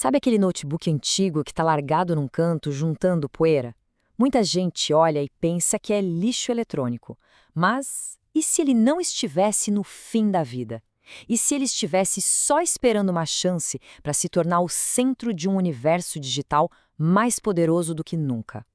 Sabe aquele notebook antigo que está largado num canto, juntando poeira? Muita gente olha e pensa que é lixo eletrônico. Mas e se ele não estivesse no fim da vida? E se ele estivesse só esperando uma chance para se tornar o centro de um universo digital mais poderoso do que nunca?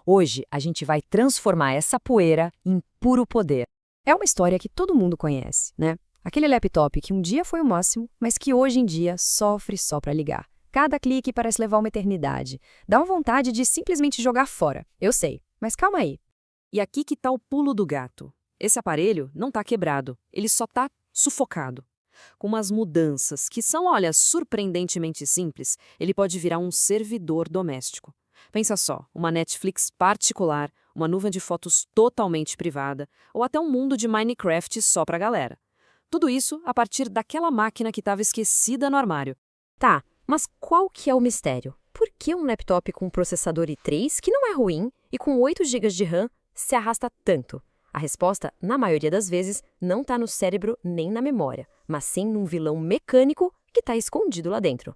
Hoje, a gente vai transformar essa poeira em puro poder. É uma história que todo mundo conhece, né? Aquele laptop que um dia foi o máximo, mas que hoje em dia sofre só para ligar. Cada clique parece levar uma eternidade. Dá uma vontade de simplesmente jogar fora. Eu sei, mas calma aí. E aqui que tá o pulo do gato. Esse aparelho não tá quebrado, ele só tá sufocado. Com umas mudanças que são, olha, surpreendentemente simples, ele pode virar um servidor doméstico. Pensa só, uma Netflix particular, uma nuvem de fotos totalmente privada, ou até um mundo de Minecraft só pra galera. Tudo isso a partir daquela máquina que estava esquecida no armário. Tá, mas qual que é o mistério? Por que um laptop com processador i3, que não é ruim, e com 8 GB de RAM, se arrasta tanto? A resposta, na maioria das vezes, não está no cérebro nem na memória, mas sim num vilão mecânico que está escondido lá dentro.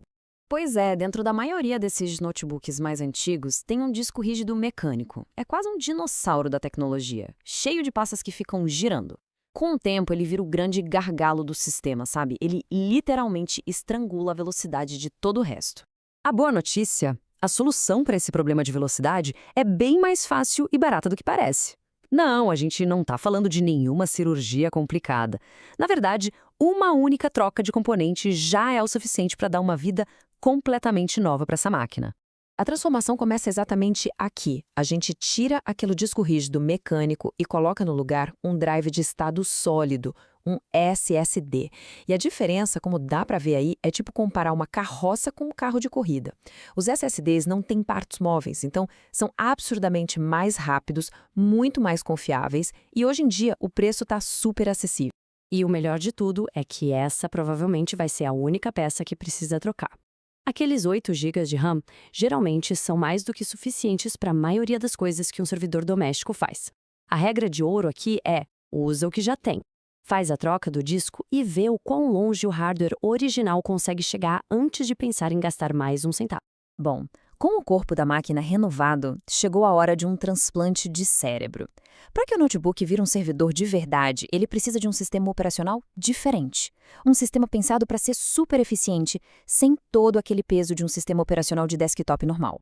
Pois é, dentro da maioria desses notebooks mais antigos, tem um disco rígido mecânico. É quase um dinossauro da tecnologia, cheio de pastas que ficam girando. Com o tempo, ele vira o grande gargalo do sistema, sabe? Ele literalmente estrangula a velocidade de todo o resto. A boa notícia, a solução para esse problema de velocidade é bem mais fácil e barata do que parece. Não, a gente não está falando de nenhuma cirurgia complicada. Na verdade, uma única troca de componente já é o suficiente para dar uma vida completamente nova para essa máquina. A transformação começa exatamente aqui. A gente tira aquele disco rígido mecânico e coloca no lugar um drive de estado sólido, um SSD. E a diferença, como dá para ver aí, é tipo comparar uma carroça com um carro de corrida. Os SSDs não têm partes móveis, então são absurdamente mais rápidos, muito mais confiáveis e hoje em dia o preço está super acessível. E o melhor de tudo é que essa provavelmente vai ser a única peça que precisa trocar. Aqueles 8 GB de RAM geralmente são mais do que suficientes para a maioria das coisas que um servidor doméstico faz. A regra de ouro aqui é: usa o que já tem. Faz a troca do disco e vê o quão longe o hardware original consegue chegar antes de pensar em gastar mais um centavo. Bom, com o corpo da máquina renovado, chegou a hora de um transplante de cérebro. Para que o notebook vire um servidor de verdade, ele precisa de um sistema operacional diferente. Um sistema pensado para ser super eficiente, sem todo aquele peso de um sistema operacional de desktop normal.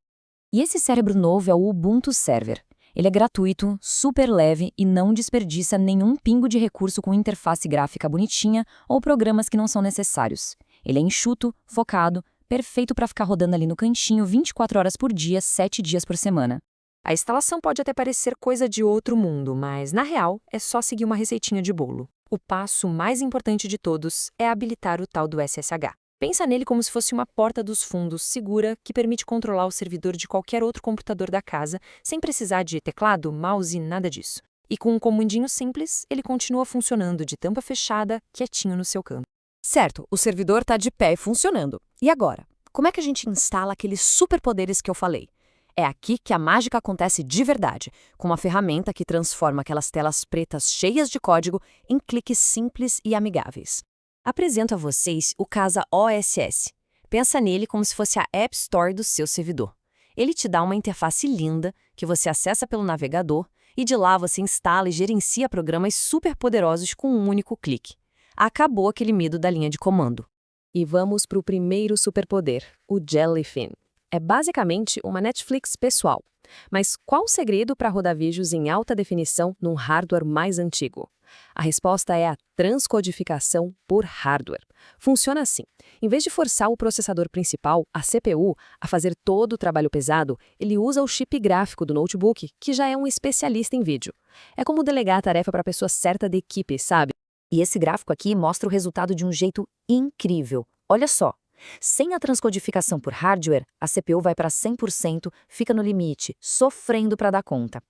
E esse cérebro novo é o Ubuntu Server. Ele é gratuito, super leve e não desperdiça nenhum pingo de recurso com interface gráfica bonitinha ou programas que não são necessários. Ele é enxuto, focado, perfeito para ficar rodando ali no cantinho 24 horas por dia, 7 dias por semana. A instalação pode até parecer coisa de outro mundo, mas, na real, é só seguir uma receitinha de bolo. O passo mais importante de todos é habilitar o tal do SSH. Pensa nele como se fosse uma porta dos fundos segura que permite controlar o servidor de qualquer outro computador da casa, sem precisar de teclado, mouse, nada disso. E com um comandinho simples, ele continua funcionando de tampa fechada, quietinho no seu canto. Certo, o servidor está de pé e funcionando. E agora? Como é que a gente instala aqueles superpoderes que eu falei? É aqui que a mágica acontece de verdade, com uma ferramenta que transforma aquelas telas pretas cheias de código em cliques simples e amigáveis. Apresento a vocês o Casa OSS. Pensa nele como se fosse a App Store do seu servidor. Ele te dá uma interface linda que você acessa pelo navegador e de lá você instala e gerencia programas superpoderosos com um único clique. Acabou aquele medo da linha de comando. E vamos para o primeiro superpoder, o Jellyfin. É basicamente uma Netflix pessoal. Mas qual o segredo para rodar vídeos em alta definição num hardware mais antigo? A resposta é a transcodificação por hardware. Funciona assim: em vez de forçar o processador principal, a CPU, a fazer todo o trabalho pesado, ele usa o chip gráfico do notebook, que já é um especialista em vídeo. É como delegar a tarefa para a pessoa certa da equipe, sabe? E esse gráfico aqui mostra o resultado de um jeito incrível. Olha só. Sem a transcodificação por hardware, a CPU vai para 100%, fica no limite, sofrendo para dar conta.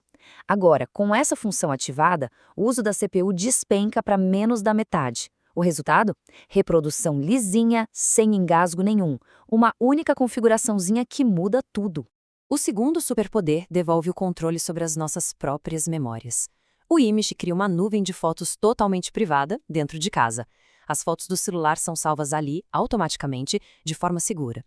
Agora, com essa função ativada, o uso da CPU despenca para menos da metade. O resultado? Reprodução lisinha, sem engasgo nenhum. Uma única configuraçãozinha que muda tudo. O segundo superpoder devolve o controle sobre as nossas próprias memórias. O Image cria uma nuvem de fotos totalmente privada dentro de casa. As fotos do celular são salvas ali, automaticamente, de forma segura.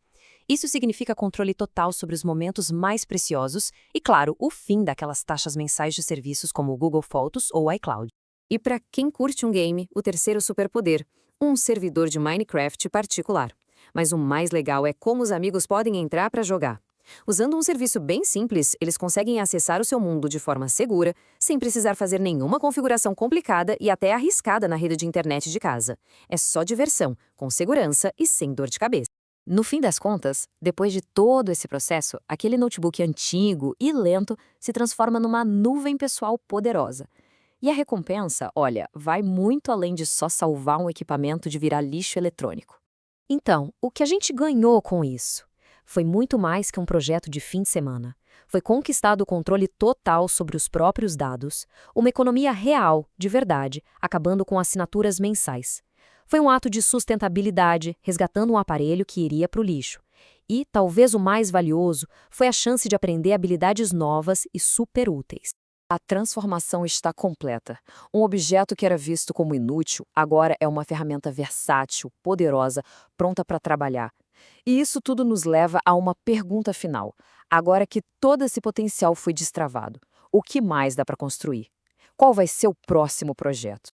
Isso significa controle total sobre os momentos mais preciosos e, claro, o fim daquelas taxas mensais de serviços como o Google Fotos ou o iCloud. E para quem curte um game, o terceiro superpoder, um servidor de Minecraft particular. Mas o mais legal é como os amigos podem entrar para jogar. Usando um serviço bem simples, eles conseguem acessar o seu mundo de forma segura, sem precisar fazer nenhuma configuração complicada e até arriscada na rede de internet de casa. É só diversão, com segurança e sem dor de cabeça. No fim das contas, depois de todo esse processo, aquele notebook antigo e lento se transforma numa nuvem pessoal poderosa. E a recompensa, olha, vai muito além de só salvar um equipamento de virar lixo eletrônico. Então, o que a gente ganhou com isso? Foi muito mais que um projeto de fim de semana. Foi conquistado o controle total sobre os próprios dados, uma economia real, de verdade, acabando com assinaturas mensais. Foi um ato de sustentabilidade, resgatando um aparelho que iria para o lixo. E, talvez o mais valioso, foi a chance de aprender habilidades novas e super úteis. A transformação está completa. Um objeto que era visto como inútil, agora é uma ferramenta versátil, poderosa, pronta para trabalhar. E isso tudo nos leva a uma pergunta final. Agora que todo esse potencial foi destravado, o que mais dá para construir? Qual vai ser o próximo projeto?